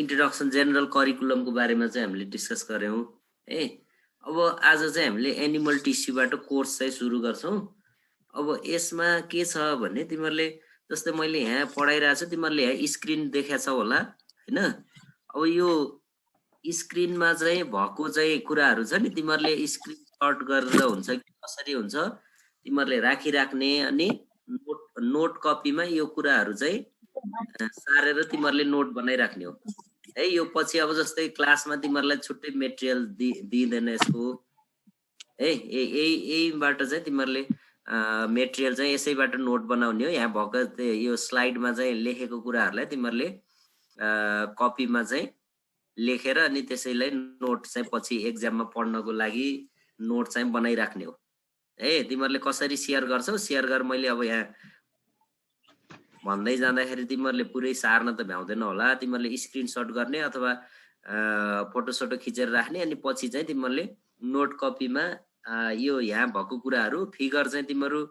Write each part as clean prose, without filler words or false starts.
Introduction general करिकुलमको बारेमा चाहिँ हामीले डिस्कस गर्यौं है। अब आज चाहिँ हामीले एनिमल टिस्युबाट कोर्स चाहिँ सुरु गर्छौं। अब यसमा के छ भने तिमीहरूले जस्तै मैले यहाँ पढाइरहेको छु, तिमीहरूले यहाँ स्क्रिन देखाछौ होला हैन। अब यो स्क्रिनमा चाहिँ भएको चाहिँ कुराहरू छ नि, तिमीहरूले स्क्रिन सर्ट गरेर हुन्छ कि कसरी हुन्छ तिमीहरूले राखिराख्ने, अनि नोट कपीमा यो कुराहरू चाहिँ सारेर तिमीहरूले नोट बनाइराख्ने हो है। यो पछि अब जस्तै क्लासमा तिमीहरूलाई छुट्टै मेटेरियल दिइदैन यसको है। यहीबाट चाहिँ तिमीहरूले मेटेरियल चाहिँ यसैबाट नोट बनाउने हो। यहाँ भएको यो स्लाइडमा चाहिँ लेखेको कुराहरूलाई तिमीहरूले कपीमा चाहिँ लेखेर अनि त्यसैलाई नोट चाहिँ पछि एक्जाममा पढ्नको लागि नोट चाहिँ बनाइराख्ने हो है। तिमीहरूले कसरी सेयर गर्छौ सेयर गर। मैले अब यहाँ भन्दै जाँदाखेरि तिमीहरूले पुरै सार्न त भ्याउँदैन होला। तिमीहरूले स्क्रिनशट गर्ने अथवा फोटो सोटो खिचेर राख्ने, अनि पछि चाहिँ तिमीहरूले नोट कपीमा यो यहाँ भएको कुराहरू फिगर चाहिँ तिमीहरू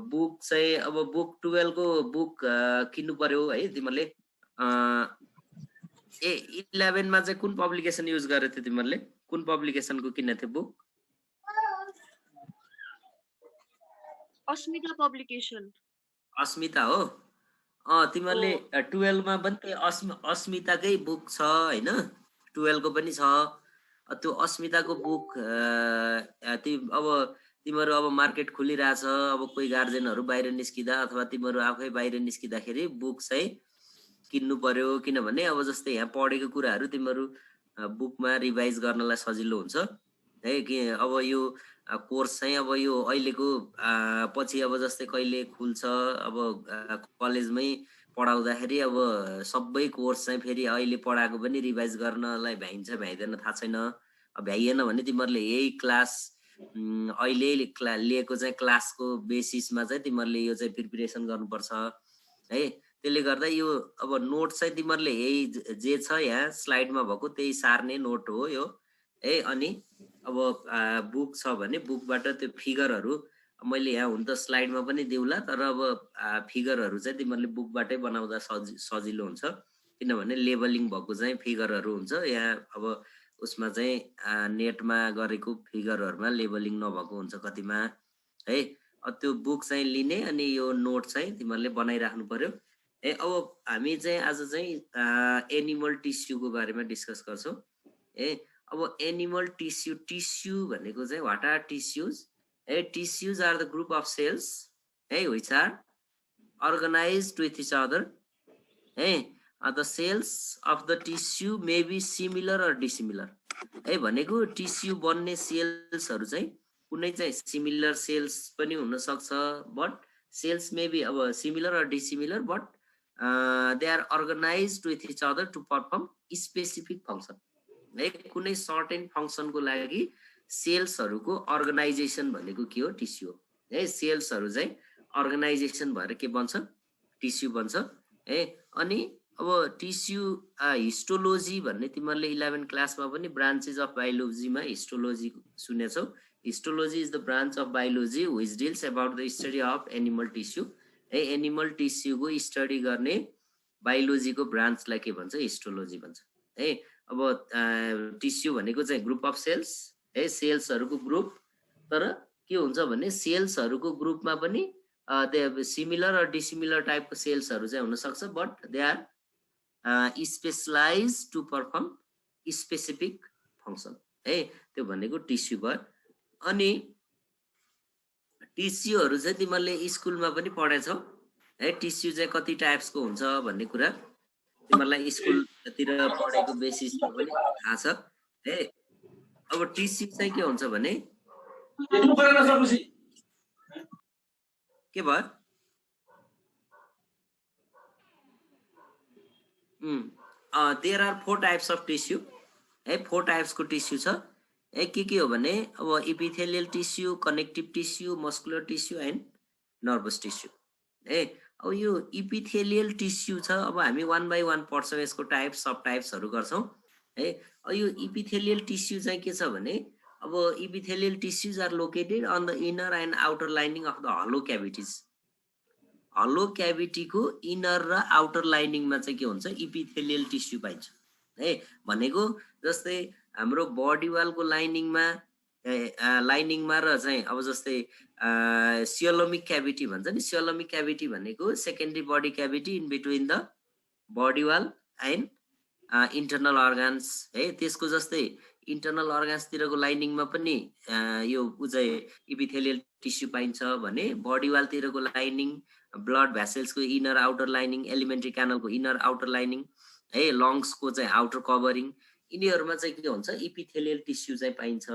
बुक चाहिँ अब बुक 12 को बुक किन्नु पर्यो है। तिमीहरूले 11 मा चाहिँ कुन पब्लिकेसन युज गरेको थियो? तिमीहरूले कुन पब्लिकेसनको किन्ने थियो बुक? अस्मिता पब्लिकेसन। अस्मिता हो। तिमीहरूले 12 मा पनि त्यही अस्मिताकै बुक छ हैन? 12 को पनि छ। त्यो अस्मिताको बुक अब तिमीहरू अब मार्केट खुलिरहेछ। अब कोही गार्जियनहरू बाहिर निस्किदा अथवा तिमीहरू आफै बाहिर निस्किदाखेरि बुक चाहिँ किन्नु पर्यो। किनभने अब जस्तै यहाँ पढेको कुराहरू तिमीहरू बुकमा रिभाइज गर्नलाई सजिलो हुन्छ है। कि अब यो कोर्स चाहिँ अब यो अहिलेको पछि अब जस्तै कहिले खुल्छ, अब कलेजमै पढाउँदाखेरि अब सबै कोर्स चाहिँ फेरि अहिले पढाएको पनि रिभाइज गर्नलाई भ्याइन्छ भ्याइदैन थाहा छैन। भ्याइएन भने तिमीहरूले यही क्लास अहिले लिएको चाहिँ क्लासको बेसिसमा चाहिँ तिमीहरूले यो चाहिँ प्रिपरेसन गर्नुपर्छ है। त्यसले गर्दा यो अब नोट चाहिँ तिमीहरूले यही जे छ यहाँ स्लाइडमा भएको त्यही सार्ने नोट हो यो है। अनि अब बुक छ भने बुकबाट त्यो फिगरहरू मैले यहाँ हुन त स्लाइडमा पनि दिउला, तर अब फिगरहरू चाहिँ तिमीहरूले बुकबाटै बनाउँदा सजिलो हुन्छ। किनभने लेबलिङ भएको चाहिँ फिगरहरू हुन्छ। यहाँ अब उसमा चाहिँ नेटमा गरेको फिगरहरूमा लेबलिङ नभएको हुन्छ कतिमा है। त्यो बुक चाहिँ लिने अनि यो नोट चाहिँ तिमीहरूले बनाइराख्नु पर्यो है। अब हामी चाहिँ आज चाहिँ एनिमल टिस्युको बारेमा डिस्कस गर्छौं है। अब एनिमल टिस्यु भनेको चाहिँ what are tissues? Tissues are the group of cells which are organized with each other. The cells of the tissue may be similar or dissimilar. भनेको टिस्यु बन्ने सेल्सहरु चाहिँ कुनै चाहिँ सिमिलर सेल्स पनि हुन सक्छ, बट सेल्स मे बी अब similar or dissimilar, but they are organized with each other to perform specific function. कुनै सर्टेन फंक्सनको लागि सेल्सहरुको अर्गनाइजेसन भनेको के हो? टिस्यु है। सेल्सहरु चाहिँ अर्गनाइजेसन भएर के बन्छ? टिस्यु बन्छ है। अनि अब टिस्यु हिस्टोलोजी भन्ने तिमीहरूले 11 क्लासमा पनि ब्रान्चेस अफ बायोलोजीमा हिस्टोलोजी सुनेछौ। Histology is the branch of biology which deals about the study of animal tissue है। एनिमल टिस्युको स्टडी गर्ने बायोलोजीको ब्रान्चलाई के भन्छ? हिस्टोलोजी भन्छ है। अब टिस्यु भनेको चाहिँ ग्रुप अफ सेल्स है, सेल्सहरुको ग्रुप। तर के हुन्छ भने सेल्सहरुको ग्रुपमा पनि दे सिमिलर और डिसिमिलर टाइपको सेल्सहरु चाहिँ हुन सक्छ, but they are specialised to perform specific function है। त्यो भनेको टिस्यु भयो। अनि टिस्युहरु चाहिँ तिमीहरूले स्कुलमा पनि पढेछौ है। टिस्यु चाहिँ कति टाइप्सको हुन्छ भन्ने कुरा तिमीहरूलाई स्कुलतिर पढेको बेसिसमा पनि थाहा छ है। अब टिस्यु चाहिँ के हुन्छ भने के भयो? There are 4 types of tissue है। 4 टाइप्सको टिस्यु छ है। के हो भने अब epithelial tissue, connective tissue, muscular tissue and nervous tissue है। अब यो इपिथेलियल टिस्यु छ। अब हामी 1 बाइ 1 पढ्छौं, यसको टाइप सब टाइप्सहरु गर्छौं है। अब यो इपिथेलियल टिस्यु चाहिँ के छ भने अब epithelial tissues are located on the inner and outer lining of the hollow cavities. Hollow क्याभिटीको इनर र आउटर लाइनिङमा चाहिँ के हुन्छ इपिथेलियल टिस्यु पाइन्छ है भनेको जस्तै हाम्रो बडी वालको लाइनिङमा र चाहिँ अब जस्तै सियोलोमिक क्याभिटी भन्छ नि सियोलोमिक क्याभिटी भनेको secondary body cavity in between the body wall and internal organs है त्यसको जस्तै इन्टरनल अर्गान्सतिरको लाइनिङमा पनि यो चाहिँ इपिथेलियल टिस्यु पाइन्छ भने बडी वालतिरको लाइनिङ ब्लड भ्यासल्सको इनर आउटर लाइनिङ एलिमेन्ट्री क्यानलको इनर आउटर लाइनिङ है लङ्सको चाहिँ आउटर कभरिङ यिनीहरूमा चाहिँ के हुन्छ इपिथेलियल टिस्यु चाहिँ पाइन्छ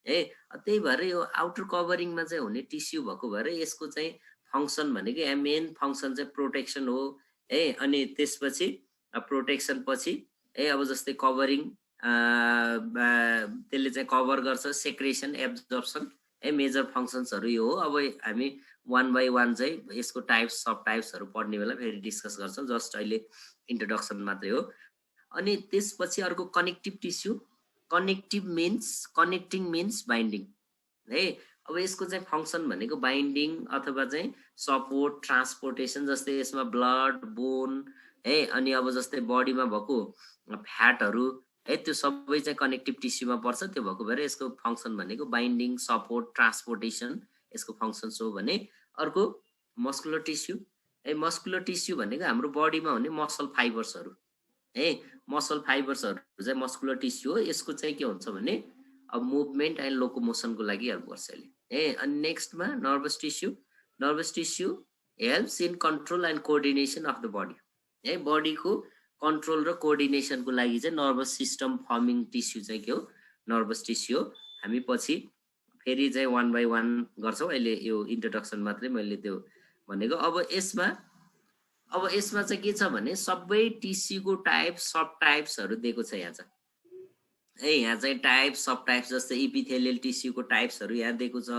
है त्यही भएर यो आउटर कभरिङमा चाहिँ हुने टिस्यु भएको भएर यसको चाहिँ फङ्सन भनेको मेन फङ्सन चाहिँ प्रोटेक्सन हो है अनि त्यसपछि प्रोटेक्सन पछि है अब जस्तै कभरिङ त्यसले चाहिँ कभर गर्छ सेक्रेसन एब्जर्प्सन है मेजर फङ्सन्सहरू यो हो अब हामी वान बाई वान चाहिँ यसको टाइप्स सब टाइप्सहरू पढ्ने बेला फेरि डिस्कस गर्छौँ जस्ट अहिले इन्ट्रोडक्सन मात्रै हो अनि त्यसपछि अर्को connective tissue connecting means binding है अब यसको चाहिँ फङ्सन भनेको बाइन्डिङ अथवा चाहिँ सपोर्ट ट्रान्सपोर्टेसन जस्तै यसमा ब्लड बोन है अनि अब जस्तै बडीमा भएको फ्याटहरू है त्यो सबै चाहिँ कनेक्टिभ टिस्युमा पर्छ त्यो भएको भएर यसको फङ्सन भनेको बाइन्डिङ सपोर्ट ट्रान्सपोर्टेसन यसको फङ्सन्स हो भने अर्को मस्कुलर टिस्यु है मस्कुलर टिस्यु भनेको हाम्रो बडीमा हुने मसल फाइबर्सहरू है मसल फाइबर्सहरू चाहिँ मस्कुलर टिस्यु हो यसको चाहिँ के हुन्छ भने अब मुभमेन्ट एन्ड लोकोमोसनको लागि हेल्प गर्छ यसले है अनि नेक्स्टमा nervous tissue helps in control and coordination of the body है बडीको कन्ट्रोल र कोअर्डिनेसनको लागि चाहिँ नर्भस सिस्टम फर्मिङ टिस्यु चाहिँ के हो नर्भस टिस्यु हो हामी पछि फेरि चाहिँ वान बाई वान गर्छौँ अहिले यो इन्ट्रोडक्सन मात्रै मैले त्यो भनेको अब यसमा चाहिँ के छ भने सबै टिस्युको टाइप सब टाइप्सहरू दिएको छ यहाँ चाहिँ है यहाँ चाहिँ टाइप सब टाइप्स जस्तै इपिथेलियल टिस्युको टाइप्सहरू यहाँ दिएको छ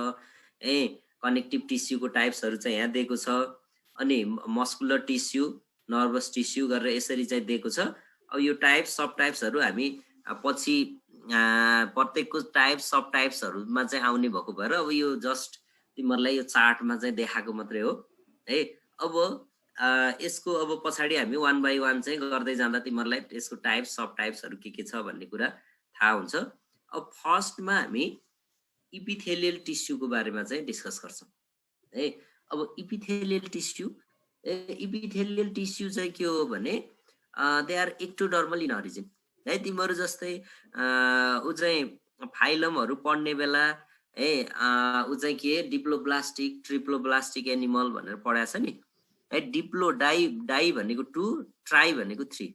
है कनेक्टिभ टिस्युको टाइप्सहरू चाहिँ यहाँ दिएको छ अनि मस्कुलर टिस्यु नर्भस टिस्यु गरेर यसरी चाहिँ दिएको छ अब यो टाइप सब टाइप्सहरू हामी पछि प्रत्येकको टाइप सब टाइप्सहरूमा चाहिँ आउने भएको भएर अब यो जस्ट तिमीहरूलाई यो चार्टमा चाहिँ देखाएको मात्रै हो है अब यसको अब पछाडि हामी वान बाई वान चाहिँ गर्दै जाँदा तिमीहरूलाई यसको टाइप सब टाइप्सहरू के छ भन्ने कुरा थाहा हुन्छ अब फर्स्टमा हामी इपिथेलियल टिस्युको बारेमा चाहिँ डिस्कस गर्छौँ है अब इपिथेलियल टिस्यु चाहिँ के हो भने they are ectodermal in origin है तिमीहरू जस्तै ऊ चाहिँ फाइलमहरू पढ्ने बेला है ऊ चाहिँ के डिप्लोब्लास्टिक ट्रिप्लोब्लास्टिक एनिमल भनेर पढाएको छ नि है डिप्लो डाई भनेको 2 ट्राई भनेको 3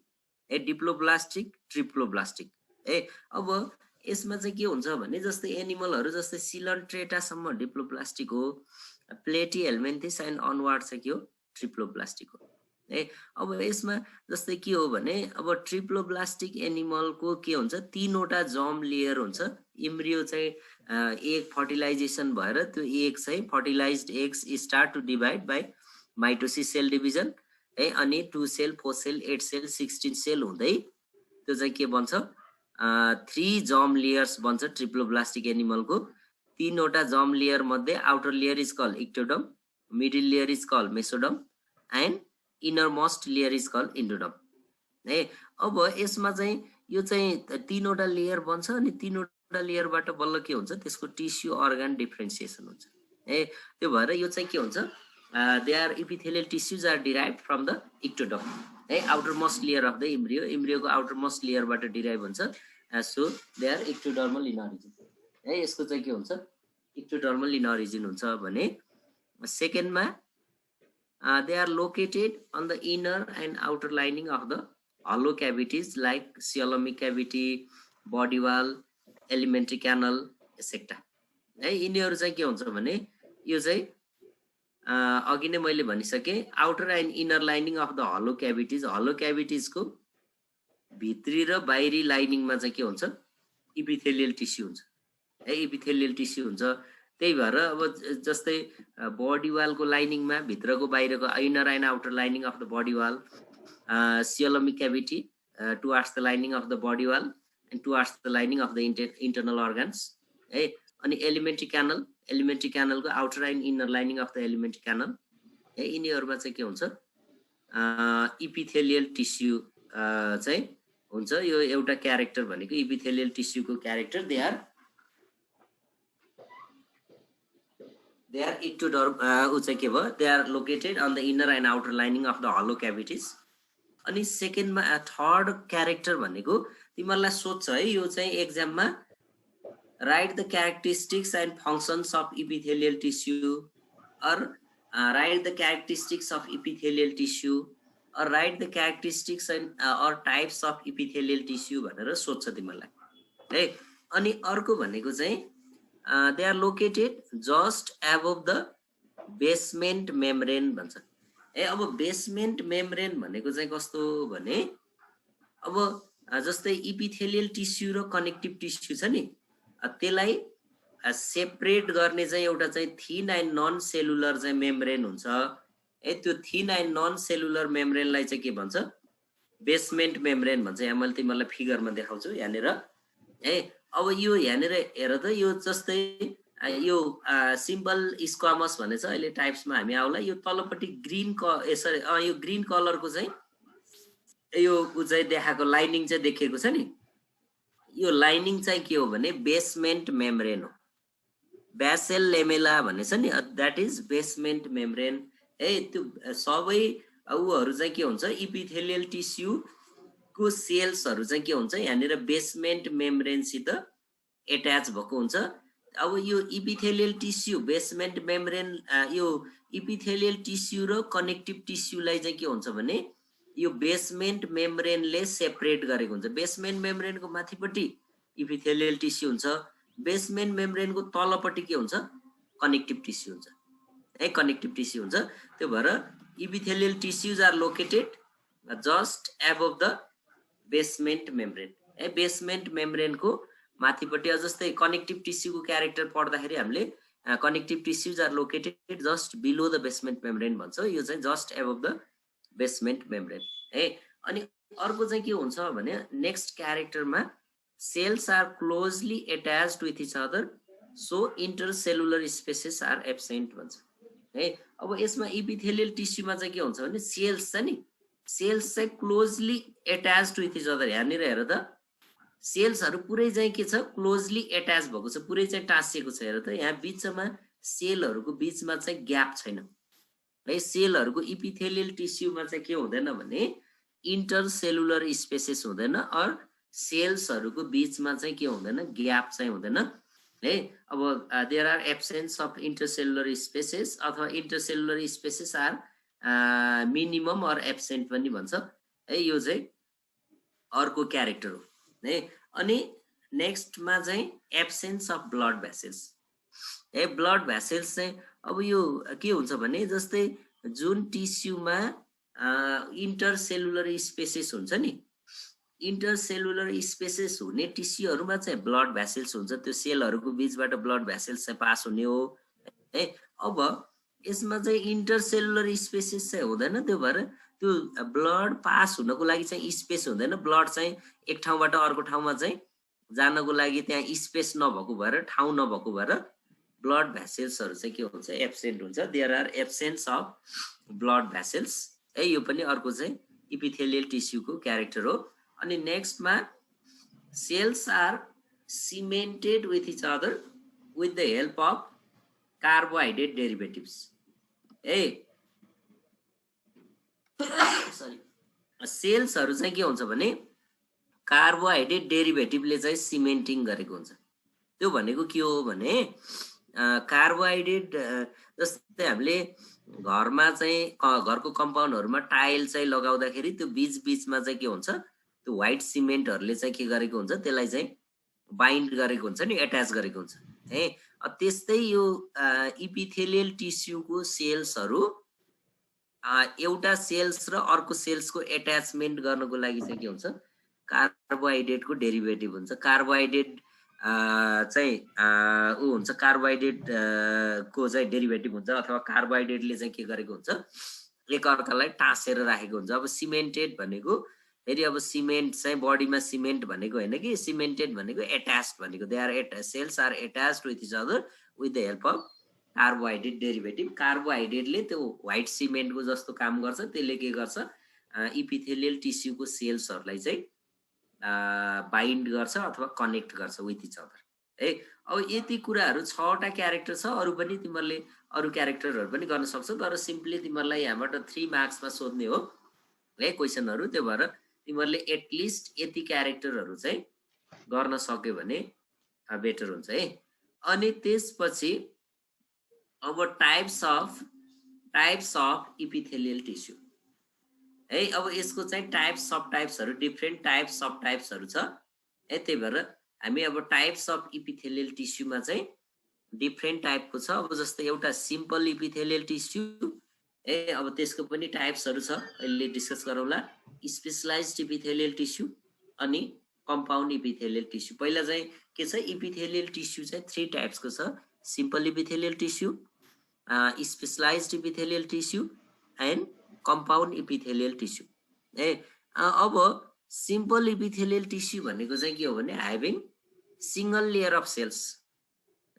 है डिप्लोब्लास्टिक ट्रिप्लोब्लास्टिक है अब यसमा चाहिँ के हुन्छ भने जस्तै एनिमलहरू जस्तै सिलन्ट्रेटासम्म डिप्लोब्लास्टिक हो प्लेटी हेल्मेन्थिस एन्ड अनवार्ड चाहिँ के हो ट्रिप्लोब्लास्टिक हो है अब यसमा जस्तै के हो भने अब ट्रिप्लोब्लास्टिक एनिमलको के हुन्छ 3वटा जर्म लेयर हुन्छ इम्ब्रियो चाहिँ एग फर्टिलाइजेसन भएर त्यो एग चाहिँ fertilised eggs start to divide by mitosis cell division है अनि 2 सेल 4 सेल 8 सेल 16 सेल हुँदै त्यो चाहिँ के बन्छ 3 जर्म लेयर्स बन्छ ट्रिप्लोब्लास्टिक एनिमलको 3वटा जर्म लेयर मध्ये outer layer is called ectoderm middle layer is called mesoderm and inner most layer is called endoderm है अब यसमा चाहिँ यो चाहिँ 3वटा लेयर बन्छ अनि 3वटा लेयरबाट बल्ल के हुन्छ त्यसको टिस्यु अर्गन डिफ्रेन्सिएसन हुन्छ है त्यो भएर यो चाहिँ के हुन्छ they are epithelial tissues are derived from the ectoderm है outer most layer of the इम्ब्रियोको आउटर मोस्ट लेयरबाट डिराइभ हुन्छ so they are ectodermal in origin है यसको चाहिँ के हुन्छ इक्टोडर्मल इन अरिजिन हुन्छ भने सेकेन्डमा they are located on the inner and outer lining of the hollow cavities like coelomic cavity, body wall, alimentary canal, etc. है यिनीहरू चाहिँ के हुन्छ भने यो चाहिँ अघि नै मैले भनिसके outer and inner lining of the hollow क्याभिटिजको भित्री र बाहिरी लाइनिङमा चाहिँ के हुन्छ इपिथेलियल टिस्यु हुन्छ है इपिथेलियल टिस्यु हुन्छ त्यही भएर अब जस्तै बडी वालको लाइनिङमा भित्रको बाहिरको inner and outer lining of the body wall coelomic cavity towards the lining of the body wall and towards the lining of the internal organs है अनि एलिमेन्ट्री क्यानलको outer and inner lining of the alimentary canal यिनीहरुमा चाहिँ के हुन्छ epithelial tissue चाहिँ हुन्छ यो एउटा क्यारेक्टर भनेको इपिथेलियल टिस्युको क्यारेक्टर दे आर ectoderm उ चाहिँ के भयो they are located on the inner and outer lining of the hollow cavities अनि सेकेन्डमा थर्ड क्यारेक्टर भनेको तिमीहरुलाई सोध्छ है यो चाहिँ एक्जाममा write the characteristics and functions of epithelial tissue or write the characteristics of epithelial tissue or write the characteristics and or types of epithelial tissue भनेर सोध्छ तिमीहरुलाई है अनि अर्को भनेको चाहिँ they are located just above the basement membrane भन्छ अब basement membrane भनेको चाहिँ कस्तो भने अब जस्तै इपिथेलियल टिस्यु र कनेक्टिभ टिस्यु छ नि त्यसलाई सेपरेट गर्ने चाहिँ एउटा चाहिँ थिन एन्ड नन सेलुलर चाहिँ मेम्ब्रेन हुन्छ त्यो थिन एन्ड नन सेलुलर मेम्ब्रेनलाई चाहिँ के भन्छ बेसमेन्ट मेम्ब्रेन भन्छ यहाँ मैले तिमीहरुलाई फिगरमा देखाउँछु यहाँनेर है अब यो यहाँनेर हेर त यो जस्तै यो सिम्पल स्क्वामस भन्ने छ अहिले टाइप्समा हामी आउला यो तलपट्टि ग्रीन सरी यो ग्रीन कलरको चाहिँ यो चाहिँ देखाएको लाइनिङ चाहिँ देखिएको छ नि यो लाइनिङ चाहिँ के हो भने बेसमेन्ट मेम्ब्रेन हो बेसल लेमेला भन्ने छ नि दैट इज बेसमेन्ट मेम्ब्रेन त्यो सबै उहरु चाहिँ के हुन्छ इपिथेलियल टिस्यु को सेल्सहरु चाहिँ के हुन्छ यहाँनेर बेसमेन्ट मेम्ब्रेन सित एट्याच भएको हुन्छ अब यो इपिथेलियल टिस्यु बेसमेन्ट मेम्ब्रेन यो इपिथेलियल टिस्यु र कनेक्टिभ टिस्युलाई चाहिँ के हुन्छ भने यो बेसमेन्ट मेम्ब्रेनले सेपरेट गरेको हुन्छ बेसमेन्ट मेम्ब्रेनको माथिपट्टि इपिथेलियल टिस्यु हुन्छ बेसमेन्ट मेम्ब्रेनको तलपट्टि के हुन्छ कनेक्टिभ टिस्यु हुन्छ है कनेक्टिभ टिस्यु हुन्छ त्यो भएर epithelial tissues are located just above the basement membrane है बेसमेन्ट मेम्ब्रेनको माथिपट्टि जस्तै कनेक्टिभ टिस्युको क्यारेक्टर पढ्दाखेरि हामीले connective tissues are located just below the basement membrane भन्छ यो चाहिँ just above the basement membrane है अनि अर्को चाहिँ के हुन्छ भने नेक्स्ट क्यारेक्टरमा cells are closely attached with each other so intercellular spaces are absent भन्छ है अब यसमा इपिथेलियल टिस्युमा चाहिँ के हुन्छ भने सेल्स छ नि सेल्स चाहिँ closely attached with each other यहाँनिर हेर त सेल्सहरु पुरै चाहिँ के छ क्लोजली एट्याच भएको छ पुरै चाहिँ टाँसिएको छ हेर त यहाँ बीचमा सेलहरुको बीचमा चाहिँ ग्याप छैन है सेलहरुको इपिथेलियल टिस्युमा चाहिँ के हुँदैन भने इन्टरसेलुलर स्पेसेस हुँदैन अर सेल्सहरुको बीचमा चाहिँ के हुँदैन ग्याप चाहिँ हुँदैन है अब there are absence of intercellular spaces अथवा intercellular spaces are minimum or absent पनि भन्छ है यो चाहिँ अर्को क्यारेक्टर हो है अनि नेक्स्टमा चाहिँ एब्सेन्स अफ ब्लड भेसल्स है ब्लड भेसल्स चाहिँ अब यो के हुन्छ भने जस्तै जुन टिस्युमा इन्टरसेलुलर स्पेसेस हुन्छ नि इन्टरसेलुलर स्पेसेस हुने टिस्युहरुमा चाहिँ ब्लड भेसल्स हुन्छ त्यो सेलहरुको बीचबाट ब्लड भेसल्स चाहिँ पास हुने हो है अब यसमा चाहिँ इन्टरसेलुलर स्पेसेस चाहिँ हुँदैन त्यो भएर त्यो ब्लड पास हुनको लागि चाहिँ स्पेस हुँदैन ब्लड चाहिँ एक ठाउँबाट अर्को ठाउँमा चाहिँ जानको लागि त्यहाँ स्पेस नभएको भएर ठाउँ नभएको भएर ब्लड भेसल्सहरु चाहिँ के हुन्छ एब्सेन्ट हुन्छ there are absence of blood vessels है यो पनि अर्को चाहिँ इपिथेलियल टिस्युको क्यारेक्टर हो अनि नेक्स्टमा cells are cemented with each other with the help of carbohydrate derivatives है सरी सेल्सहरु चाहिँ के हुन्छ भने कार्बोहाइड्रेट डेरिभेटिभले चाहिँ सिमेन्टिङ गरेको हुन्छ त्यो भनेको के हो भने कार्बोहाइड्रेट जस्तै हामीले घरमा चाहिँ घरको कम्पाउन्डहरुमा टाइल चाहिँ लगाउँदाखेरि त्यो बीच बीचमा चाहिँ के हुन्छ त्यो व्हाइट सिमेन्टहरुले चाहिँ के गरेको हुन्छ त्यसलाई चाहिँ बाइन्ड गरेको हुन्छ नि एट्याच गरेको हुन्छ है त्यस्तै यो इपिथेलियल टिस्युको सेल्सहरु एउटा सेल्स र अर्को सेल्सको एट्याचमेन्ट गर्नको लागि चाहिँ के हुन्छ कार्बोहाइड्रेटको डेरिभेटिभ हुन्छ कार्बोहाइड्रेट चाहिँ उ हुन्छ कार्बोहाइड्रेट को चाहिँ डेरिभेटिभ हुन्छ अथवा कार्बोहाइड्रेटले चाहिँ के गरेको हुन्छ एक अर्कालाई टाँसेर राखेको हुन्छ अब सिमेन्टेड भनेको फेरि अब सिमेन्ट चाहिँ बडीमा सिमेन्ट भनेको हैन कि सिमेन्टेड भनेको एट्याच्ड भनेको they are cells are attached with each other with the help of carbohydrate derivative कार्बोहाइड्रेटले त्यो व्हाइट सिमेन्टको जस्तो काम गर्छ त्यसले के गर्छ इपिथेलियल टिस्युको सेल्सहरूलाई चाहिँ बाइन्ड गर्छ अथवा कनेक्ट गर्छ विथ इच अदर है अब यति कुराहरू 6वटा क्यारेक्टर छ अरु पनि तिमीहरूले अरु क्यारेक्टरहरू पनि गर्न सक्छौ तर सिम्पली तिमीहरूलाई यहाँबाट 3 मार्क्समा सोध्ने हो है क्वेशनहरू त्यो भएर तिमीहरूले एटलिस्ट यति क्यारेक्टरहरू चाहिँ गर्न सक्यो भने बेटर हुन्छ है अनि त्यसपछि अब टाइप्स अफ इपिथेलियल टिस्यु है अब यसको चाहिँ टाइप्स सब टाइप्सहरू डिफरेन्ट टाइप्स सब टाइप्सहरू छ है त्यही भएर हामी अब टाइप्स अफ इपिथेलियल टिस्युमा चाहिँ डिफरेन्ट टाइपको छ अब जस्तै एउटा सिम्पल इपिथेलियल टिस्यु ए अब त्यसको पनि टाइप्सहरू छ अहिले डिस्कस गरौँला स्पेशलाइज्ड इपिथेलियल टिस्यु अनि कम्पाउन्ड इपिथेलियल टिस्यु पहिला चाहिँ के छ इपिथेलियल टिस्यु चाहिँ 3 टाइप्सको छ simple epithelial tissue specialised epithelial tissue and compound epithelial tissue uh अब सिम्पल इपिथेलियल टिस्यु भनेको चाहिँ के हो भने having single layer of cells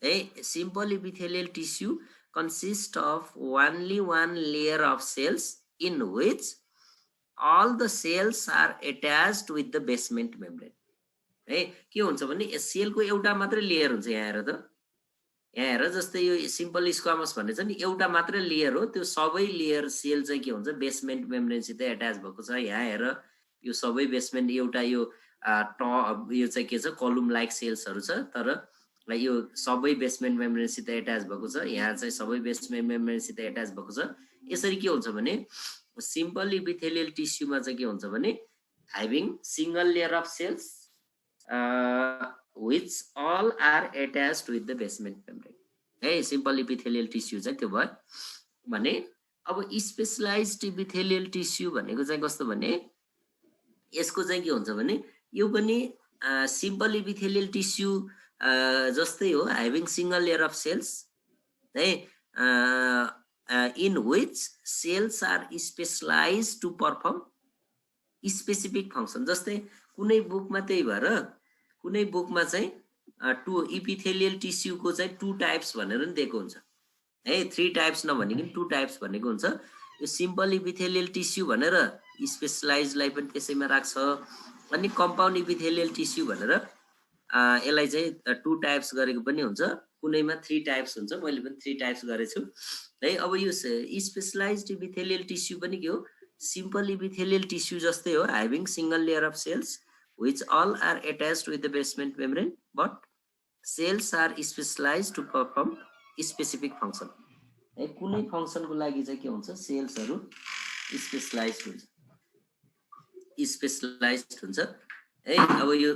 uh simple epithelial tissue consists of only one layer of cells in which all the cells are attached with the basement membrane है के हुन्छ भने सेलको एउटा मात्र लेयर हुन्छ यहाँ हेर त यहाँ हेर जस्तै यो सिम्पल स्क्वामस भन्ने छ नि एउटा मात्र लेयर हो त्यो सबै लेयर सेल चाहिँ के हुन्छ बेसमेन्ट मेम्ब्रेनसित एट्याच भएको छ यहाँ हेर यो सबै बेसमेन्ट एउटा यो यो चाहिँ के छ कलुम लाइक सेल्सहरू छ तर यो सबै बेसमेन्ट मेम्ब्रेनसित एट्याच भएको छ यहाँ चाहिँ सबै बेसमेन्ट मेम्ब्रेनसित एट्याच भएको छ यसरी के हुन्छ भने सिम्पल इपिथेलियल टिस्युमा चाहिँ के हुन्छ भने having single layer of cells which all are attached with the basement membrane है सिम्पल इपिथेलियल टिस्यु चाहिँ त्यो भयो भने अब स्पेशलाइज्ड इपिथेलियल टिस्यु भनेको चाहिँ कस्तो भने यसको चाहिँ के हुन्छ भने यो पनि सिम्पल इपिथेलियल टिस्यु जस्तै हो having single layer of cells है in which cells are specialised to perform specific function जस्तै कुनै बुकमा त्यही भएर कुनै बुकमा चाहिँ टु इपिथेलियल टिस्युको चाहिँ 2 टाइप्स भनेर नि दिएको हुन्छ है 3 टाइप्स नभनिकन 2 टाइप्स भनेको हुन्छ यो सिम्पल इपिथेलियल टिस्यु भनेर स्पेशलाइज्डलाई पनि त्यसैमा राख्छ अनि कम्पाउन्ड इपिथेलियल टिस्यु भनेर यसलाई चाहिँ 2 टाइप्स गरेको पनि हुन्छ कुनैमा 3 टाइप्स हुन्छ मैले पनि 3 टाइप्स गरेछु है अब यो स्पेशलाइज्ड इपिथेलियल टिस्यु पनि के हो सिम्पल इपिथेलियल टिस्यु जस्तै हो having single layer of cells which all are attached with the basement membrane but cells are specialized to perform specific function है कुनै फंक्सनको लागि चाहिँ के हुन्छ सेल्सहरु स्पेशलाइज्ड हुन्छ है अब यो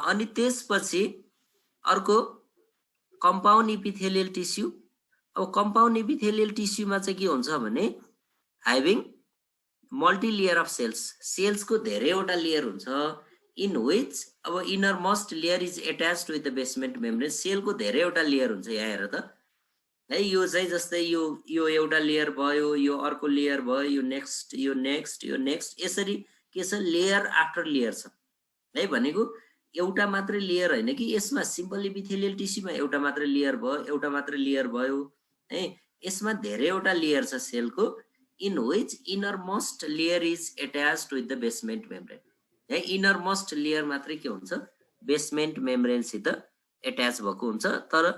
अनि त्यसपछि अर्को कम्पाउन्ड इपिथेलियल टिस्यु अब कम्पाउन्ड इपिथेलियल टिस्युमा चाहिँ के हुन्छ भने having multi layer of cells सेल्सको धेरैवटा लेयर हुन्छ इन व्हिच अब inner most layer is attached with the basement membrane सेलको धेरैवटा लेयर हुन्छ यहाँ हेर त है यो चाहिँ जस्तै यो एउटा लेयर भयो यो अर्को लेयर भयो यो नेक्स्ट यसरी के छ लेयर आफ्टर लेयर छ है भनेको एउटा मात्र लेयर हैन कि यसमा सिम्पल इपिथेलियल टिस्युमा एउटा मात्र लेयर भयो है यसमा धेरैवटा लेयर छ सेलको in which inner most layer is attached with the basement membrane है इनर मोस्ट लेयर मात्रै के हुन्छ बेसमेन्ट मेम्ब्रेन सित एट्याच भएको हुन्छ तर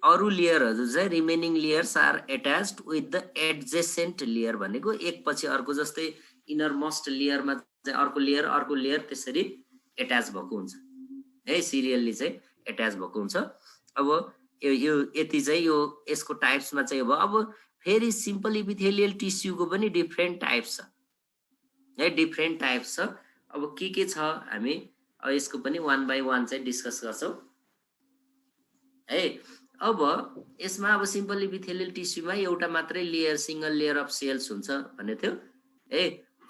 अरु लेयरहरु चाहिँ remaining layers are attached with the adjacent layer भनेको एक पछि अर्को जस्तै इनर मोस्ट लेयरमा चाहिँ अर्को लेयर त्यसरी एट्याच भएको हुन्छ है सिरियली चाहिँ एट्याच भएको हुन्छ अब यो यति चाहिँ यो यसको टाइप्समा चाहिँ अब फेरि सिम्पल इपिथेलियल टिस्युको पनि डिफरेन्ट टाइप्स छ है डिफरेन्ट टाइप्स छ अब के छ हामी यसको पनि 1 बाइ 1 चाहिँ डिस्कस गर्छौं है अब यसमा अब सिम्पल इपिथेलियल टिस्युमा एउटा मात्रै layer single layer of cells हुन्छ भन्ने थियो है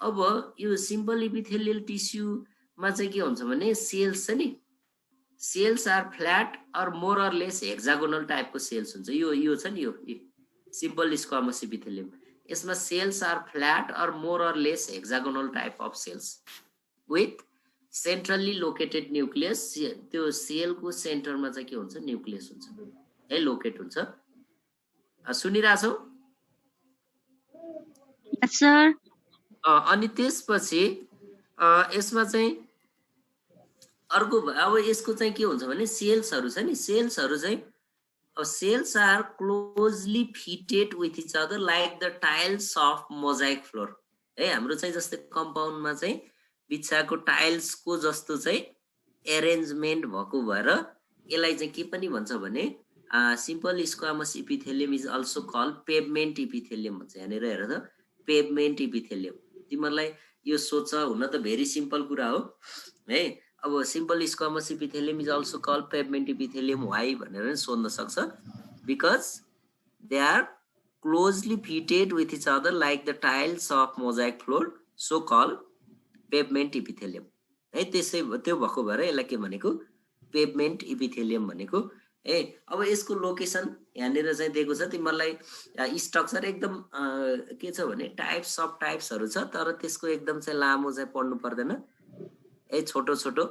अब यो सिम्पल इपिथेलियल टिस्युमा चाहिँ के हुन्छ भने सेल्स छ नि cells are flat or more or less hexagonal टाइपको सेल्स हुन्छ यो छ नि यो सिम्पल स्क्वामस इपिथेलियम यसमा cells are flat or more or less hexagonal type of cells with centrally located nucleus. त्यो सेलको सेन्टरमा चाहिँ के हुन्छ न्युक्लियस हुन्छ है, लोकेट हुन्छ। सुनिरहेछौ? यस सर। अनि त्यसपछि यसमा चाहिँ अर्को अब यसको चाहिँ के हुन्छ भने सेल्सहरु छ नि, सेल्सहरु चाहिँ अब cells are closely fitted with each other like the tiles of mosaic floor है। हाम्रो चाहिँ जस्तै कम्पाउन्डमा चाहिँ बिछाएको टाइल्सको जस्तो चाहिँ एरेन्जमेन्ट भएको भएर यसलाई चाहिँ के पनि भन्छ भने simple squamous epithelium is also called pavement epithelium भन्छ। यहाँनिर हेर त, पेभमेन्ट इपिथेलियम। तिमीहरूलाई यो सोच, हुन त भेरी सिम्पल कुरा हो है। अब simple squamous epithelium is also called pavement epithelium why भनेर सोध्न सक्छ। Because they are closely fitted with each other like the tiles of mosaic floor, so called pavement epithelium है। त्यसै त्यो भएको भएर यसलाई के भनेको पेभमेन्ट इपिथेलियम भनेको है। अब यसको लोकेसन यहाँनिर चाहिँ दिएको छ तिमीहरूलाई। स्ट्रक्चर एकदम के छ भने टाइप्स अफ टाइप्सहरू छ, तर त्यसको एकदम चाहिँ लामो चाहिँ पढ्नु पर्दैन है, छोटो छोटो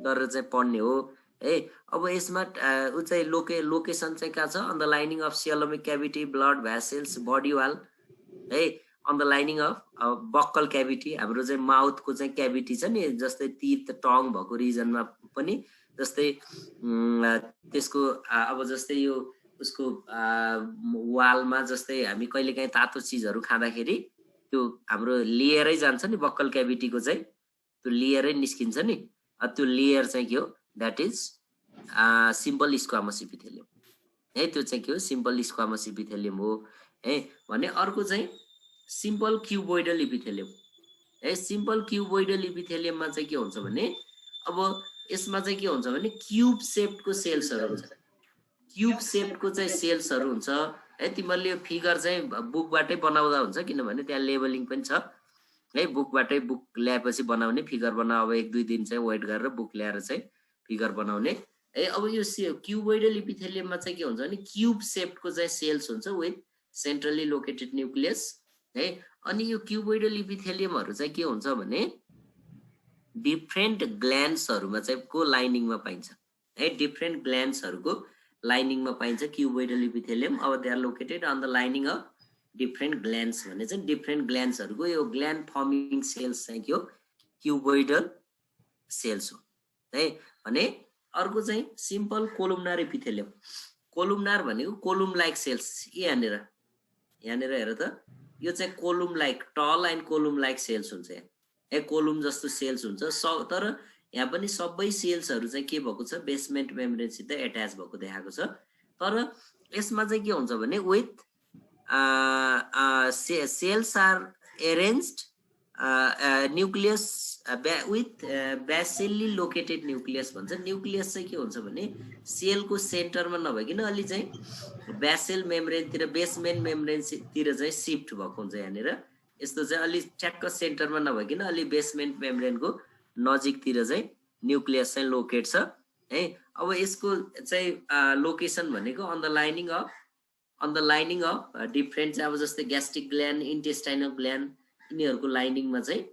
गरेर चाहिँ पढ्ने हो है। अब यसमा उ चाहिँ लोकेसन चाहिँ कहाँ छ? On the lining of coelomic cavity, blood vessels, body wall है, on the lining of buccal cavity. हाम्रो चाहिँ माउथको चाहिँ क्याभिटी छ नि, जस्तै टिथ टङ भएको रिजनमा पनि, जस्तै त्यसको अब जस्तै यो उसको वालमा जस्तै हामी कहिलेकाहीँ तातो चिजहरू खाँदाखेरि त्यो हाम्रो लेयरै जान्छ नि, बक्कल क्याभिटीको चाहिँ त्यो लेयरै निस्किन्छ नि। त्यो लेयर चाहिँ के हो? That is simple squamous epithelium है। त्यो चाहिँ के हो? सिम्पल स्क्वामस इपिथेलियम हो है। भने अर्को चाहिँ सिम्पल क्युबोइडल इपिथेलियम है। सिम्पल क्युबोइडल इपिथेलियममा चाहिँ के हुन्छ भने अब यसमा चाहिँ के हुन्छ भने क्युब सेपको सेल्सहरू हुन्छ, क्युब सेपको चाहिँ सेल्सहरू हुन्छ है। तिमीहरूले यो फिगर चाहिँ बुकबाटै बनाउँदा हुन्छ, किनभने त्यहाँ लेबलिङ पनि छ है। बुकबाटै बुक ल्याएपछि बनाउने, फिगर बनाऊ। अब 1-2 दिन चाहिँ वेट गरेर बुक ल्याएर चाहिँ फिगर बनाउने है। अब यो क्युबोइडल इपिथेलियममा चाहिँ के हुन्छ भने क्युब सेपको चाहिँ सेल्स हुन्छ विथ सेन्ट्रली लोकेटेड न्युक्लियस है। अनि यो क्युबोइडल इपिथेलियमहरू चाहिँ के हुन्छ भने डिफ्रेन्ट ग्ल्यान्ड्सहरूमा चाहिँ को लाइनिङमा पाइन्छ है। डिफ्रेन्ट ग्ल्यान्ड्सहरूको लाइनिङमा पाइन्छ क्युबोइडल इपिथेलियम। अब they are located on the lining of different glands भने चाहिँ डिफ्रेन्ट ग्ल्यान्ड्सहरूको यो ग्ल्यान्ड फर्मिङ सेल्स चाहिँ के हो? क्युबोइडल सेल्स हो है। भने अर्को चाहिँ सिम्पल कोलुमनार इपिथेलियम। कोलुमनार भनेको कोलुम लाइक सेल्स। यहाँनिर हेर त, यो चाहिँ कोलुम लाइक, टल एन्ड कोलुम लाइक सेल्स हुन्छ है। कोलुम जस्तो सेल्स हुन्छ। तर यहाँ पनि सबै सेल्सहरू चाहिँ के भएको छ? बेसमेन्ट मेम्ब्रेनसित एट्याच भएको देखाएको छ। तर यसमा चाहिँ के हुन्छ भने with cells are arranged nucleus with basally located nucleus भन्छ। न्युक्लियस चाहिँ के हुन्छ भने सेलको सेन्टरमा नभइकन अलि चाहिँ बेसल मेम्ब्रेनतिर, बेसमेन्ट मेम्ब्रेनतिर चाहिँ सिफ्ट भएको हुन्छ। यहाँनिर यस्तो चाहिँ अलि ठ्याक्क सेन्टरमा नभइकन अलि बेसमेन्ट मेम्ब्रेनको नजिकतिर चाहिँ न्युक्लियस चाहिँ लोकेट छ है। अब यसको चाहिँ लोकेसन भनेको on the lining of different चाहिँ अब जस्तै ग्यास्ट्रिक ग्ल्यान्ड, इन्टेस्टाइनल ग्ल्यान्ड, यिनीहरूको लाइनिङमा चाहिँ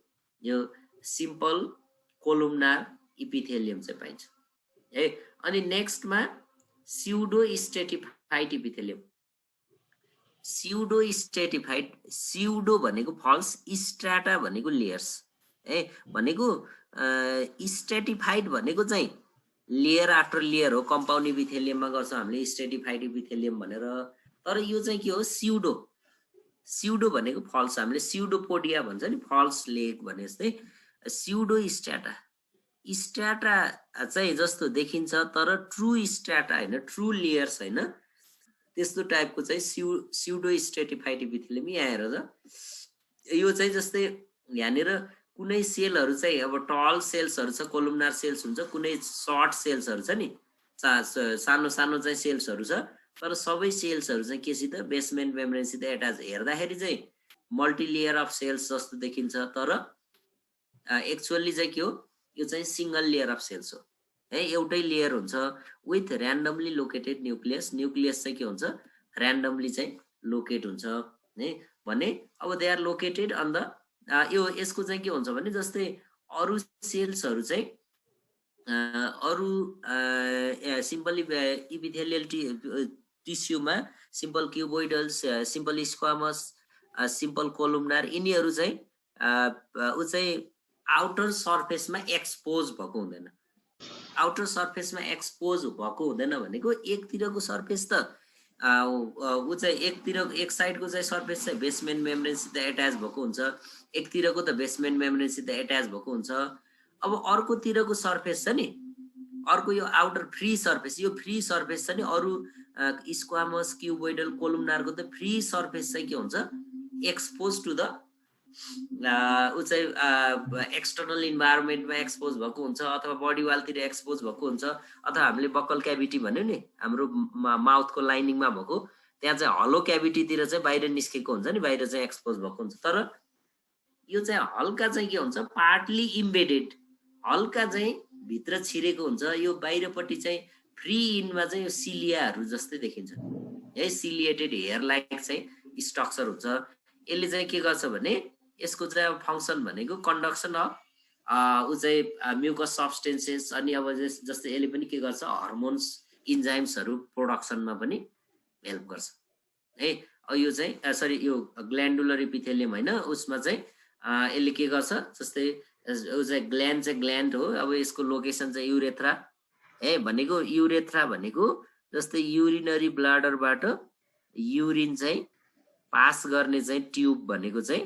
यो सिम्पल कोलुमनार इपिथेलियम चाहिँ पाइन्छ है। अनि नेक्स्टमा pseudo stratified epithelium. Pseudo stratified, pseudo भनेको फल्स, स्ट्राटा भनेको लेयर्स है। भनेको स्ट्रेटिफाइड भनेको चाहिँ लेयर आफ्टर लेयर हो। कम्पाउन्ड इपिथेलियममा गर्छ हामीले स्ट्रेटिफाइड इपिथेलियम भनेर। तर यो चाहिँ के हो? स्युडो। स्युडो भनेको फल्स, हामीले स्युडोपोडिया भन्छ नि, फल्स लेग भने जस्तै। स्युडो स्ट्राटा, स्ट्राटा चाहिँ जस्तो देखिन्छ तर ट्रु स्ट्राटा होइन, ट्रु लेयर्स होइन, त्यस्तो टाइपको चाहिँ स्युडो स्ट्रेटिफाइड इपिथेलियम। यहाँ हेर त, यो चाहिँ जस्तै यहाँनिर कुनै सेलहरू चाहिँ अब टल सेल्सहरू छ, कोलुमनार सेल्स हुन्छ, कुनै सर्ट सेल्सहरू छ नि, सानो सानो चाहिँ सेल्सहरू छ। तर सबै सेल्सहरू चाहिँ केसित? Basement मेम्ब्रेनसित attach. हेर्दाखेरि चाहिँ मल्टिलेयर अफ सेल्स जस्तो देखिन्छ, तर एक्चुअली चाहिँ के हो? यो चाहिँ सिंगल लेयर अफ सेल्स हो है। एउटै लेयर हुन्छ with randomly located nucleus. Nucleus चाहिँ के हुन्छ? ऱ्यान्डमली चाहिँ लोकेट हुन्छ है भने अब they are located on the यो यसको चाहिँ के हुन्छ भने जस्तै अरु सेल्सहरु चाहिँ अरु सिम्पली इपिथेलियल टिस्युमा simple cuboidals simple squamous simple columnar यिनीहरु चाहिँ उ चाहिँ आउटर सर्फेसमा एक्सपोज भएको हुँदैन आउटर सर्फेसमा एक्सपोज भएको हुँदैन भनेको एकतिरको सर्फेस त उ चाहिँ एक साइडको चाहिँ सर्फेस चाहिँ बेसमेन्ट मेम्ब्रेनसित एट्याच भएको हुन्छ एकतिरको त बेसमेन्ट मेम्ब्रेनसित एट्याच भएको हुन्छ अब अर्कोतिरको सर्फेस छ नि अर्को यो आउटर फ्री सर्फेस यो फ्री सर्फेस छ नि अरु स्क्वामस क्युबोइडल कोलुमनारको त फ्री सर्फेस चाहिँ के हुन्छ एक्सपोज टु द उ चाहिँ एक्सटर्नल इन्भाइरोमेन्टमा एक्सपोज भएको हुन्छ अथवा बडी वालतिर एक्सपोज भएको हुन्छ अथवा हामीले बक्कल क्याभिटी भन्यो नि हाम्रो माउथको लाइनिङमा भएको त्यहाँ चाहिँ हलो क्याभिटीतिर चाहिँ बाहिर निस्केको हुन्छ नि बाहिर चाहिँ एक्सपोज भएको हुन्छ तर यो चाहिँ हल्का चाहिँ के हुन्छ पार्टली इम्बेडेड हल्का चाहिँ भित्र छिरेको हुन्छ यो बाहिरपट्टि चाहिँ फ्री इनमा चाहिँ यो सिलियाहरू जस्तै देखिन्छ है सिलिएटेड हेयर लाइक चाहिँ स्ट्रक्चर हुन्छ यसले चाहिँ के गर्छ भने यसको चाहिँ अब फंक्सन भनेको कन्डक्सन अफ उ चाहिँ म्युकस सब्स्टेन्सेस अनि अब जस्तै यसले पनि के गर्छ हर्मोन्स इन्जाइम्सहरू प्रोडक्सनमा पनि हेल्प गर्छ है यो चाहिँ सरी यो ग्ल्यान्डुलर इपिथेलियम हैन उसमा चाहिँ यसले के गर्छ जस्तै उ चाहिँ ग्ल्यान्ड हो अब यसको लोकेसन चाहिँ युरेथ्रा है भनेको युरेथ्रा भनेको जस्तै युरिनरी ब्लाडरबाट युरिन चाहिँ पास गर्ने चाहिँ ट्युब भनेको चाहिँ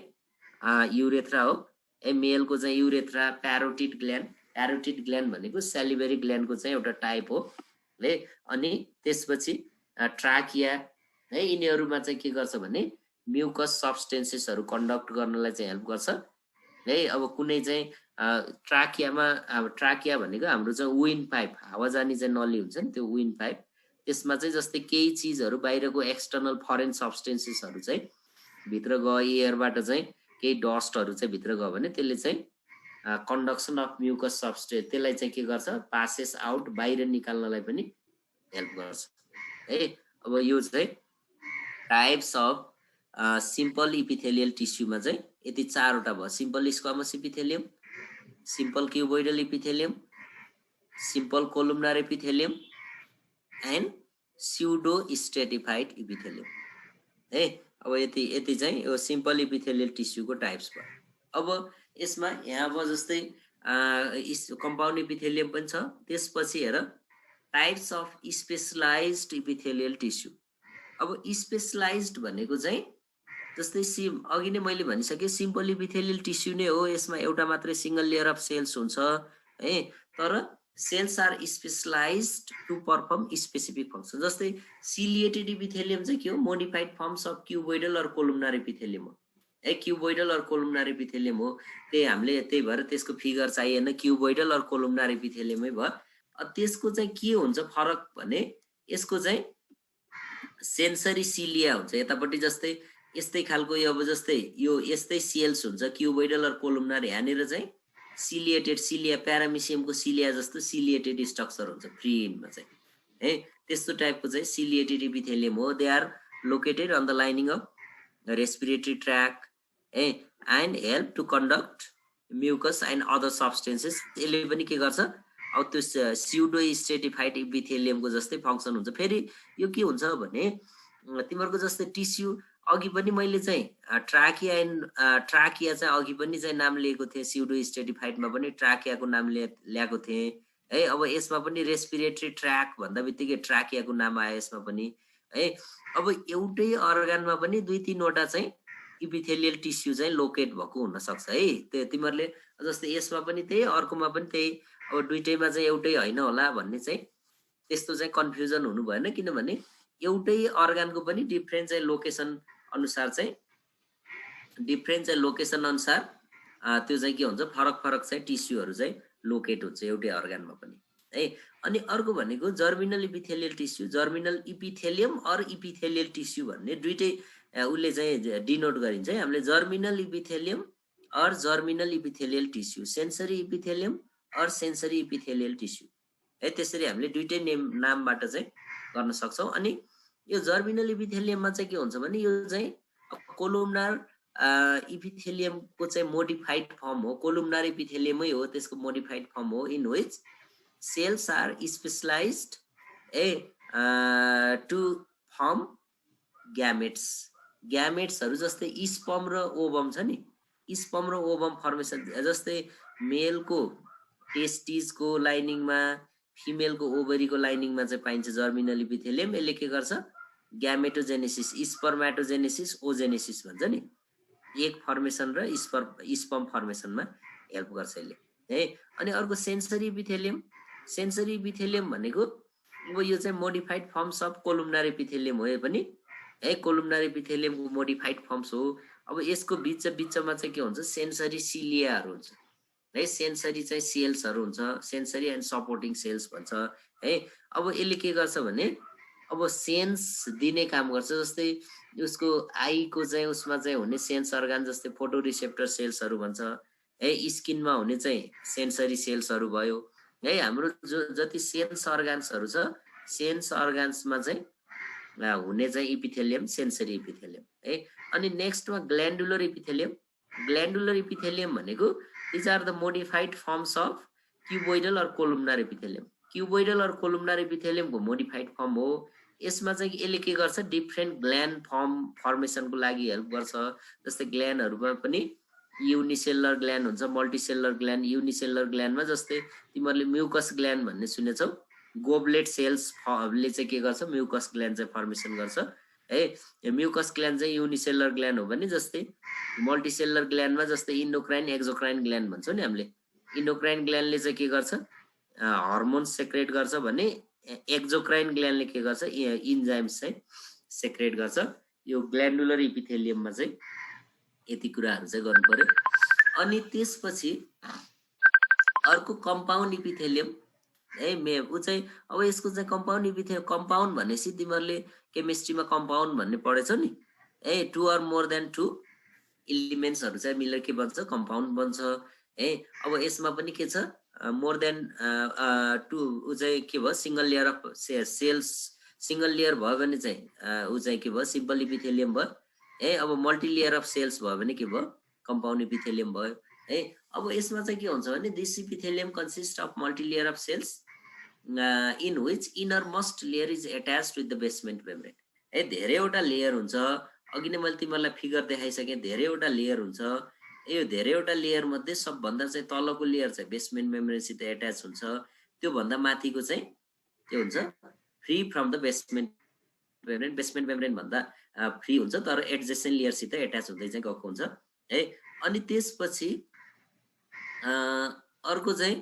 युरेथ्रा हो ए मेलको चाहिँ युरेथ्रा प्यारोटिड ग्ल्यान्ड भनेको सेलिभरी ग्ल्यान्डको चाहिँ एउटा टाइप हो है अनि त्यसपछि ट्राकिया है यिनीहरुमा चाहिँ के गर्छ भने म्युकस सब्स्टेन्सेसहरु कन्डक्ट गर्नलाई चाहिँ हेल्प गर्छ है अब कुनै चाहिँ ट्राकियामा अब ट्राकिया भनेको हाम्रो चाहिँ विन्ड पाइप हावा जाने चाहिँ नली हुन्छ नि त्यो विन्ड पाइप त्यसमा चाहिँ जस्तै केही चीजहरु बाहिरको एक्सटर्नल फरेन सब्स्टेन्सेसहरु चाहिँ भित्र गयो एयरबाट चाहिँ केही डस्टहरु चाहिँ भित्र गयो भने त्यसले चाहिँ कन्डक्सन अफ म्युकस सब्स्टेन्स त्यसलाई चाहिँ के गर्छ पासेस आउट बाहिर निकाल्नलाई पनि हेल्प गर्छ है अब यो चाहिँ टाइप्स अफ सिम्पल इपिथेलियल टिस्युमा चाहिँ यति चारवटा भयो simple squamous epithelium simple cuboidal epithelium simple columnar epithelium and pseudo stratified epithelium है अब यति चाहिँ यो सिम्पल इपिथेलियल टिस्युको टाइप्स भयो अब यसमा यहाँ अब जस्तै कम्पाउन्ड इपिथेलियम पनि छ त्यसपछि हेर types of specialised epithelial tissue अब स्पेशलाइज्ड भनेको चाहिँ जस्तै अघि नै मैले भनिसके सिम्पल इपिथेलियल टिस्यु नै हो यसमा एउटा मात्रै सिंगल लेयर अफ सेल्स हुन्छ है तर cells are specialised to perform specific function जस्तै सिलिएटेड इपिथेलियम चाहिँ के हो modified forms of cuboidal or columnar epithelium हो है क्युबोइडल अर कोलुमनार इपिथेलियम हो त्यही भएर त्यसको फिगर चाहिएन क्युबोइडल अर कोलुमनार इपिथेलियमै भयो त्यसको चाहिँ के हुन्छ फरक भने यसको चाहिँ सेन्सरी सिलिया हुन्छ यतापट्टि जस्तै यस्तै खालको यो अब जस्तै यो यस्तै सेल्स हुन्छ क्युबोइडल अर कोलुमनार यहाँनिर चाहिँ सिलिएटेड सिलिया प्यारामिसियमको सिलिया जस्तो सिलिएटेड स्ट्रक्चर हुन्छ फ्री इनमा चाहिँ है त्यस्तो टाइपको चाहिँ सिलिएटेड इपिथेलियम हो they are located on the lining of respiratory tract है and help to conduct mucus and other substances यसले पनि के गर्छ अब त्यो स्युडो स्ट्रेटिफाइड इपिथेलियमको जस्तै फंक्सन हुन्छ फेरि यो के हुन्छ भने तिमीहरुको जस्तै टिस्यु अघि पनि मैले चाहिँ ट्राकिया चाहिँ अघि पनि चाहिँ नाम लिएको थिएँ स्युडो स्ट्रेटिफाइडमा पनि ट्राकियाको नाम ल्याएको थिएँ है अब यसमा पनि रेस्पिरेटरी ट्र्याक भन्दा बित्तिकै ट्राकियाको नाम आयो यसमा पनि है अब एउटै अर्गानमा पनि 2-3 वटा चाहिँ इपिथेलियल टिस्यु चाहिँ लोकेट भएको हुन सक्छ है तिमीहरुले जस्तै यसमा पनि त्यही अर्कोमा पनि त्यही अब दुईटैमा चाहिँ एउटै हैन होला भन्ने चाहिँ त्यस्तो चाहिँ कन्फ्युजन हुनु भएन किनभने एउटै अर्गानको पनि डिफरेन्ट चाहिँ लोकेसन अनुसार चाहिँ त्यो चाहिँ के हुन्छ फरक चाहिँ टिस्युहरु चाहिँ लोकेट हुन्छ एउटै अर्गानमा पनि है अनि अर्को भनेको germinal epithelial tissue germinal epithelium or epithelial tissue भन्ने दुईटै उले चाहिँ डिनोट गरिन्छ है हामीले germinal epithelium or germinal epithelial tissue sensory epithelium or sensory epithelial tissue है त्यसरी हामीले दुईटै नामबाट चाहिँ गर्न सक्छौं अनि यो जर्मिनल इपिथेलियममा चाहिँ के हुन्छ भने यो चाहिँ कोलुमनार इपिथेलियमको चाहिँ मोडिफाइड फर्म हो, कोलुमनार इपिथेलियमै हो, त्यसको मोडिफाइड फर्म हो, in which cells are specialised to form gametes. ग्यामेट्सहरू जस्तै स्पर्म र ओभम छ नि, स्पर्म र ओभम फर्मेसन, जस्तै मेलको टेस्टिजको लाइनिङमा, फिमेलको ओभरीको लाइनिङमा चाहिँ पाइन्छ जर्मिनल इपिथेलियम। यसले के गर्छ, ग्यामेटोजेनेसिस, स्पर्माटोजेनेसिस, ओजेनेसिस भन्छ नि, एक फर्मेसन र स्पर्म फर्मेसनमा हेल्प गर्छ यसले है। अनि अर्को सेन्सरी इपिथेलियम। सेन्सरी इपिथेलियम भनेको अब यो चाहिँ modified forms of columnar epithelium हो, यो पनि है, कोलुमनार इपिथेलियमको मोडिफाइड फर्म्स हो। अब यसको बिचमा चाहिँ के हुन्छ, सेन्सरी सिलियाहरू हुन्छ है, सेन्सरी चाहिँ सेल्सहरू हुन्छ, सेन्सरी एन्ड सपोर्टिङ सेल्स भन्छ है। अब यसले के गर्छ भने अब सेन्स दिने काम गर्छ, जस्तै उसको आईको चाहिँ उसमा चाहिँ हुने सेन्स अर्गान, जस्तै फोटो रिसेप्टर सेल्सहरू भन्छ है, स्किनमा हुने चाहिँ सेन्सरी सेल्सहरू भयो है। हाम्रो जति सेन्स अर्गान्सहरू छ, सेन्स अर्गान्समा चाहिँ हुने चाहिँ इपिथेलियम सेन्सरी इपिथेलियम है। अनि नेक्स्टमा ग्ल्यान्डुलर इपिथेलियम। ग्ल्यान्डुलर इपिथेलियम भनेको these are the modified forms of cuboidal और कोलुमनार इपिथेलियम। क्युबोइडल और कोलुमनार इपिथेलियमको मोडिफाइड फर्म हो। यसमा चाहिँ यसले के गर्छ, डिफ्रेन्ट ग्ल्यान्ड फर्मेसनको लागि हेल्प गर्छ। जस्तै ग्ल्यान्डहरूमा पनि युनिसेलर ग्ल्यान्ड हुन्छ, मल्टिसेलर ग्ल्यान्ड। युनिसेलर ग्ल्यान्डमा जस्तै तिमीहरूले म्युकस ग्ल्यान्ड भन्ने सुनेछौ, गोब्लेट सेल्सले चाहिँ के गर्छ, म्युकस ग्ल्यान्ड चाहिँ फर्मेसन गर्छ है। म्युकस ग्ल्यान्ड चाहिँ युनिसेलर ग्ल्यान्ड हो भने, जस्तै मल्टिसेलर ग्ल्यान्डमा जस्तै इन्डोक्राइन एक्जोक्राइन ग्ल्यान्ड भन्छौँ नि हामीले। इन्डोक्राइन ग्ल्यान्डले चाहिँ के गर्छ, हर्मोन सेक्रेट गर्छ भने एक्जोक्राइन ग्ल्यान्डले के गर्छ, इन्जाइम्स चाहिँ सेक्रेट गर्छ। यो ग्ल्यान्डुलर इपिथेलियममा चाहिँ यति कुराहरू चाहिँ गर्नु पर्यो। अनि त्यसपछि अर्को कम्पाउन्ड इपिथेलियम है, ऊ चाहिँ अब यसको चाहिँ कम्पाउन्ड इपिथेलियम, कम्पाउन्ड भनेपछि तिमीहरूले केमिस्ट्रीमा कम्पाउन्ड भन्ने पढेछौ नि है, 2 or more than 2 इलिमेन्ट्सहरू चाहिँ मिलेर के बन्छ, कम्पाउन्ड बन्छ है। अब यसमा पनि के छ, मोर देन 2 ऊ चाहिँ के भयो, single layer of cells, single layer भयो भने चाहिँ ऊ चाहिँ के भयो, सिम्पल इपिथेलियम भयो है। अब मल्टी लेयर अफ सेल्स भयो भने के भयो, कम्पाउन्ड इपिथेलियम भयो है। अब यसमा चाहिँ के हुन्छ भने, this epithelium consist of multi layer of cells in which inner most layer is attached with the basement membrane है। धेरैवटा लेयर हुन्छ, अघि नै मैले तिमीहरूलाई फिगर देखाइसकेँ, धेरैवटा लेयर हुन्छ। यो धेरैवटा लेयर मध्ये सबभन्दा चाहिँ तलको लेयर चाहिँ बेसमेन्ट मेम्ब्रेनसित एट्याच हुन्छ, त्योभन्दा माथिको चाहिँ के हुन्छ, free from the basement membrane. Basement membrane भन्दा फ्री हुन्छ, तर एडजेसेन्ट लेयरसित एट्याच हुँदै चाहिँ गएको हुन्छ है। अनि त्यसपछि अर्को चाहिँ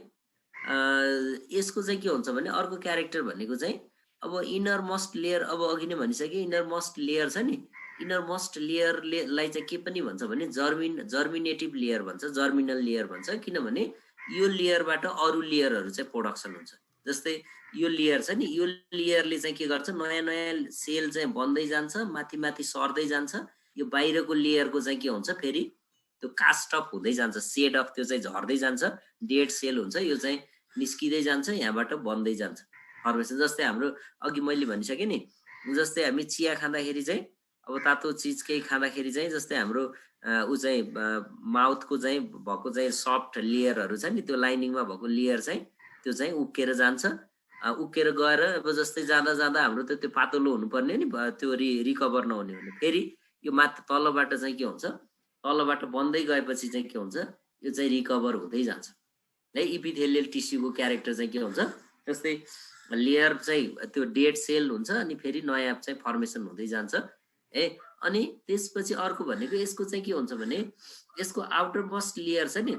यसको चाहिँ के हुन्छ भने, अर्को क्यारेक्टर भनेको चाहिँ अब इनर मोस्ट लेयर, अब अघि नै भनिसकेँ, इनर मोस्ट लेयर छ नि, इनर मोस्ट लेयरलाई चाहिँ के पनि भन्छ भने जर्मिनेटिभ लेयर भन्छ, जर्मिनल लेयर भन्छ, किनभने यो लेयरबाट अरू लेयरहरू चाहिँ प्रोडक्सन हुन्छ। जस्तै यो लेयर छ नि, यो लेयरले चाहिँ के गर्छ, नयाँ नयाँ सेल चाहिँ बन्दै जान्छ, माथि माथि सर्दै जान्छ। यो बाहिरको लेयरको चाहिँ के हुन्छ, फेरि त्यो कास्ट अफ हुँदै जान्छ, सेड अफ त्यो चाहिँ झर्दै जान्छ, डेड सेल हुन्छ, यो चाहिँ निस्किँदै जान्छ, यहाँबाट बन्दै जान्छ फर्मेसन। जस्तै हाम्रो अघि मैले भनिसकेँ नि, जस्तै हामी चिया खाँदाखेरि चाहिँ अब तातो चिज केही खाँदाखेरि चाहिँ, जस्तै हाम्रो ऊ चाहिँ माउथको चाहिँ भएको चाहिँ सफ्ट लेयरहरू छ नि, त्यो लाइनिङमा भएको लेयर चाहिँ त्यो चाहिँ उक्केर जान्छ, उक्केर गएर अब जस्तै जाँदा जाँदा हाम्रो त त्यो पातलो हुनुपर्ने नि, त्यो रिकभर नहुने भने फेरि यो माथि तलबाट चाहिँ के हुन्छ, तलबाट बन्दै गएपछि चाहिँ के हुन्छ, यो चाहिँ रिकभर हुँदै जान्छ है। इपिथेलियल टिस्युको क्यारेक्टर चाहिँ के हुन्छ, जस्तै लेयर चाहिँ त्यो डेड सेल हुन्छ, अनि फेरि नयाँ चाहिँ फर्मेसन हुँदै जान्छ है। अनि त्यसपछि अर्को भनेको यसको चाहिँ के हुन्छ भने, यसको आउटर मोस्ट लेयर छ नि,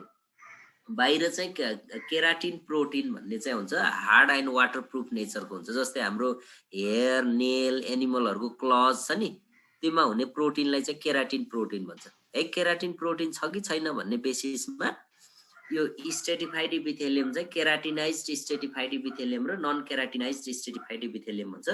बाहिर चाहिँ केराटिन प्रोटिन भन्ने चाहिँ हुन्छ, हार्ड एन्ड वाटर प्रुफ नेचरको हुन्छ। जस्तै हाम्रो हेयर, नेल, एनिमलहरूको क्लज छ नि, त्योमा हुने प्रोटिनलाई चाहिँ केराटिन प्रोटिन भन्छ है। केराटिन प्रोटिन छ कि छैन भन्ने बेसिसमा यो स्ट्रेटिफाइड इपिथेलियम चाहिँ केराटिनाइज्ड स्ट्रेटिफाइड इपिथेलियम र नन केराटिनाइज्ड स्ट्रेटिफाइड इपिथेलियम भन्छ।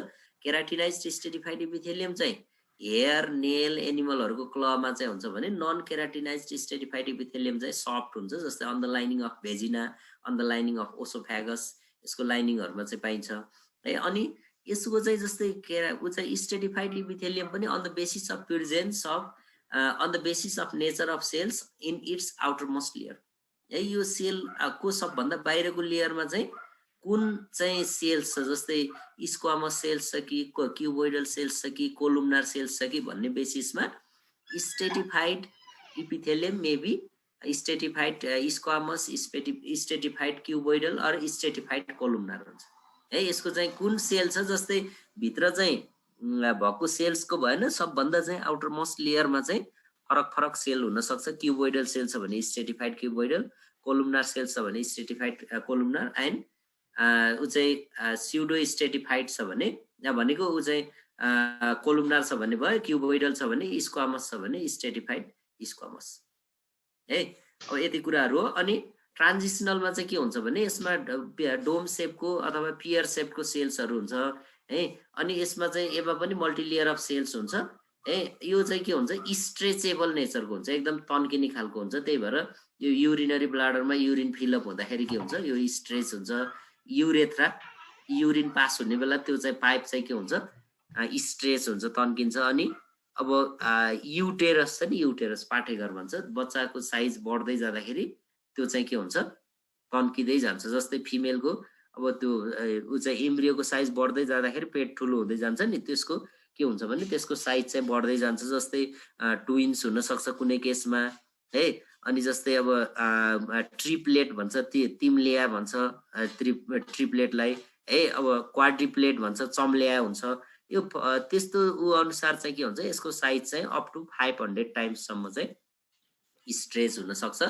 केराटिनाइज्ड स्ट्रेटिफाइड इपिथेलियम चाहिँ हेयर, नेल, एनिमलहरूको क्लमा चाहिँ हुन्छ भने, नन केराटिनाइज्ड स्ट्रेटिफाइड इपिथेलियम चाहिँ सफ्ट हुन्छ, जस्तै on the lining of vagina, on the lining of oesophagus, यसको लाइनिङहरूमा चाहिँ पाइन्छ है। अनि यसको चाहिँ जस्तै के ऊ चाहिँ स्ट्रेटिफाइड इपिथेलियम पनि on the basis of presence of on the basis of nature of cells in its outer most layer है। यो सेल को सबभन्दा बाहिरको लेयरमा चाहिँ कुन चाहिँ सेल्स छ, जस्तै स्क्वामस सेल्स छ कि क्युबोइडल सेल्स छ कि कोलुमनार सेल्स छ कि भन्ने बेसिसमा stratified epithelium may be stratified squamous, stratified cuboidal or stratified columnar हुन्छ है। यसको चाहिँ कुन सेल छ, जस्तै भित्र चाहिँ भएको सेल्सको भएन, सबभन्दा चाहिँ आउटर मोस्ट लेयरमा चाहिँ फरक फरक सेल हुन सक्छ। क्युबोइडल सेल छ भने स्ट्रेटिफाइड क्युबोइडल, कोलुमनार सेल छ भने स्ट्रेटिफाइड कोलुमनार, एन्ड ऊ चाहिँ स्युडो स्ट्रेटिफाइड छ भने भनेको ऊ चाहिँ कोलुमनार छ भने भयो, क्युबोइडल छ भने स्क्वामस छ भने स्ट्रेटिफाइड स्क्वामस है। अब यति कुराहरू हो। अनि ट्रान्जिसनलमा चाहिँ के हुन्छ भने यसमा डोम सेपको अथवा पियर सेपको सेल्सहरू हुन्छ है। अनि यसमा चाहिँ एमा पनि मल्टिलेयर अफ सेल्स हुन्छ है। यो चाहिँ के हुन्छ, स्ट्रेचेबल नेचरको हुन्छ, एकदम तन्किने खालको हुन्छ। त्यही भएर यो युरिनरी ब्लाडरमा युरिन फिलअप हुँदाखेरि के हुन्छ, यो स्ट्रेच हुन्छ। युरेथ्रा युरिन पास हुने बेला त्यो चाहिँ पाइप चाहिँ के हुन्छ, स्ट्रेच हुन्छ, तन्किन्छ। अनि अब युटेरस छ नि, युटेरस पाठेघर भन्छ, बच्चाको साइज बढ्दै जाँदाखेरि त्यो चाहिँ के हुन्छ, तन्किँदै जान्छ। जस्तै फिमेलको अब त्यो ऊ चाहिँ इम्ब्रियोको साइज बढ्दै जाँदाखेरि पेट ठुलो हुँदै जान्छ नि, त्यसको के हुन्छ भने त्यसको साइज चाहिँ बढ्दै जान्छ। जस्तै ट्विन्स हुन सक्छ कुनै केसमा है। अनि जस्तै अब ट्रिप्लेट भन्छ, तिम्लेया भन्छ ट्रिप्लेटलाई है। अब क्वाड्रिप्लेट भन्छ, चम्लेया हुन्छ। यो त्यस्तो ऊ अनुसार चाहिँ के हुन्छ, यसको साइज चाहिँ अप टु 500 टाइम्ससम्म चाहिँ स्ट्रेच हुन सक्छ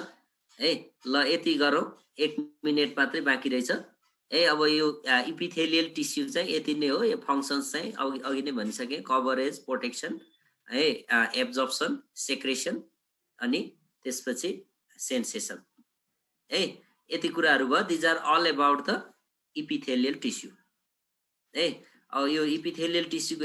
है। ल यति गरौँ, 1 मिनेट मात्रै बाँकी रहेछ है। अब यो इपिथेलियल टिस्यु चाहिँ यति नै हो। यो फङ्सन्स चाहिँ अघि नै भनिसकेँ, कभरेज, प्रोटेक्सन है, एब्जर्प्सन, सेक्रेसन अनि त्यसपछि सेन्सेसन है। यति कुराहरू भयो। These are all about the epithelial tissue है। अब यो इपिथेलियल टिस्युको